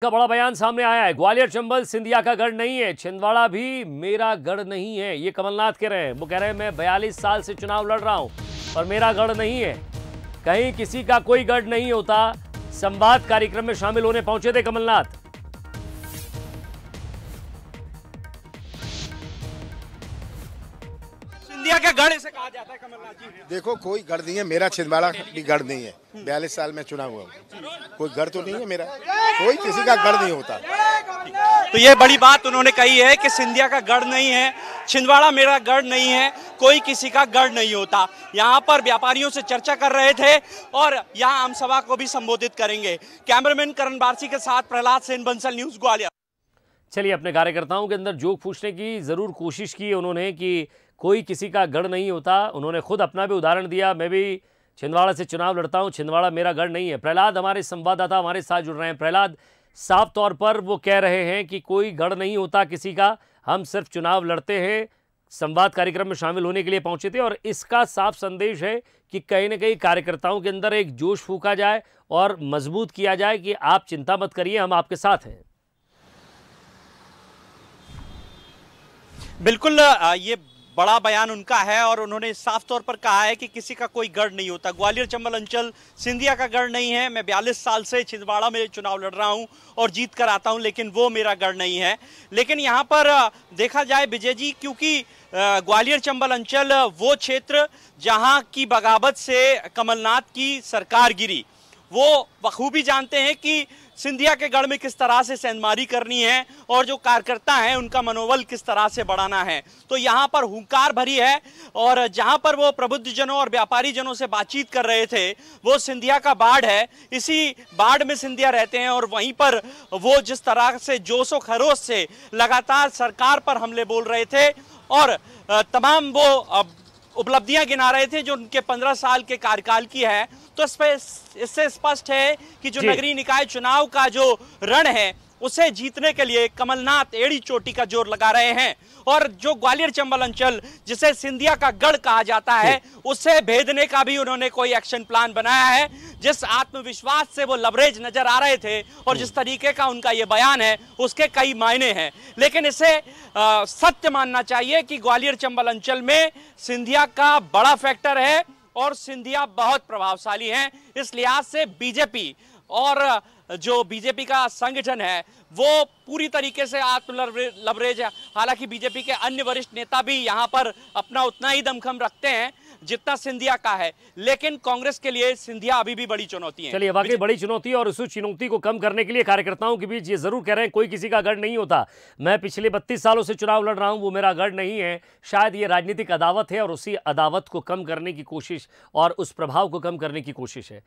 का बड़ा बयान सामने आया है। ग्वालियर चंबल सिंधिया का गढ़ नहीं है, छिंदवाड़ा भी मेरा गढ़ नहीं है, ये कमलनाथ कह रहे हैं। वो कह रहे हैं मैं 42 साल से चुनाव लड़ रहा हूं और मेरा गढ़ नहीं है, कहीं किसी का कोई गढ़ नहीं होता। संवाद कार्यक्रम में शामिल होने पहुंचे थे कमलनाथ। सिंधिया का गढ़ इसे कहा जाता है कमलनाथ जी। देखो कोई गढ़ नहीं है, मेरा छिंदवाड़ा भी गढ़ नहीं है। 42 साल में चुना हुआ हूँ, कोई गढ़ तो नहीं है मेरा, कोई किसी का गढ़ नहीं होता। तो ये बड़ी बात उन्होंने कही है कि सिंधिया का गढ़ नहीं है, छिंदवाड़ा मेरा गढ़ नहीं है, कोई किसी का गढ़ नहीं होता। यहाँ पर व्यापारियों से चर्चा कर रहे थे और यहाँ आम सभा को भी संबोधित करेंगे। कैमरामैन करण बारसी के साथ प्रहलाद सेन, बंसल न्यूज ग्वालियर। चलिए, अपने कार्यकर्ताओं के अंदर जोक पूछने की जरूर कोशिश की उन्होंने कि कोई किसी का गढ़ नहीं होता। उन्होंने खुद अपना भी उदाहरण दिया, मैं भी छिंदवाड़ा से चुनाव लड़ता हूं, छिंदवाड़ा मेरा गढ़ नहीं है। प्रहलाद हमारे संवाददाता हमारे साथ जुड़ रहे हैं। प्रहलाद, साफ तौर पर वो कह रहे हैं कि कोई गढ़ नहीं होता किसी का, हम सिर्फ चुनाव लड़ते हैं। संवाद कार्यक्रम में शामिल होने के लिए पहुंचे थे और इसका साफ संदेश है कि कहीं ना कहीं कार्यकर्ताओं के अंदर एक जोश फूंका जाए और मजबूत किया जाए कि आप चिंता मत करिए, हम आपके साथ हैं। बिल्कुल, ये बड़ा बयान उनका है और उन्होंने साफ तौर पर कहा है कि किसी का कोई गढ़ नहीं होता। ग्वालियर चंबल अंचल सिंधिया का गढ़ नहीं है। मैं 42 साल से छिंदवाड़ा में चुनाव लड़ रहा हूं और जीत कर आता हूं, लेकिन वो मेरा गढ़ नहीं है। लेकिन यहां पर देखा जाए विजय जी, क्योंकि ग्वालियर चंबल अंचल वो क्षेत्र जहां की बगावत से कमलनाथ की सरकार गिरी, वो बखूबी जानते हैं कि सिंधिया के गढ़ में किस तरह से सेंधमारी करनी है और जो कार्यकर्ता हैं उनका मनोबल किस तरह से बढ़ाना है। तो यहाँ पर हुंकार भरी है और जहाँ पर वो प्रबुद्धजनों और व्यापारी जनों से बातचीत कर रहे थे, वो सिंधिया का बाढ़ है। इसी बाढ़ में सिंधिया रहते हैं और वहीं पर वो जिस तरह से जोशो खरोश से लगातार सरकार पर हमले बोल रहे थे और तमाम वो उपलब्धियां गिना रहे थे जो उनके 15 साल के कार्यकाल की है। तो इससे स्पष्ट है कि जो नगरीय निकाय चुनाव का जो रण है उसे जीतने के लिए कमलनाथ एड़ी चोटी का जोर लगा रहे हैं और जो ग्वालियर चंबल अंचल जिसे सिंधिया का गढ़ कहा जाता है उसे भेदने का भी उन्होंने कोई एक्शन प्लान बनाया है। जिस आत्मविश्वास से वो लवरेज नजर आ रहे थे और जिस तरीके का उनका ये बयान है उसके कई मायने हैं, लेकिन इसे सत्य मानना चाहिए कि ग्वालियर चंबल अंचल में सिंधिया का बड़ा फैक्टर है और सिंधिया बहुत प्रभावशाली हैं। इस लिहाज से बीजेपी और जो बीजेपी का संगठन है वो पूरी तरीके से आत्म लवरेज है। हालांकि बीजेपी के अन्य वरिष्ठ नेता भी यहां पर अपना उतना ही दमखम रखते हैं जितना सिंधिया का है, लेकिन कांग्रेस के लिए सिंधिया अभी भी बड़ी चुनौती है। चलिए, वाकई बड़ी चुनौती है और उस चुनौती को कम करने के लिए कार्यकर्ताओं के बीच ये जरूर कह रहे हैं कोई किसी का गढ़ नहीं होता। मैं पिछले 32 सालों से चुनाव लड़ रहा हूं, वो मेरा गढ़ नहीं है। शायद ये राजनीतिक अदावत है और उसी अदावत को कम करने की कोशिश और उस प्रभाव को कम करने की कोशिश है।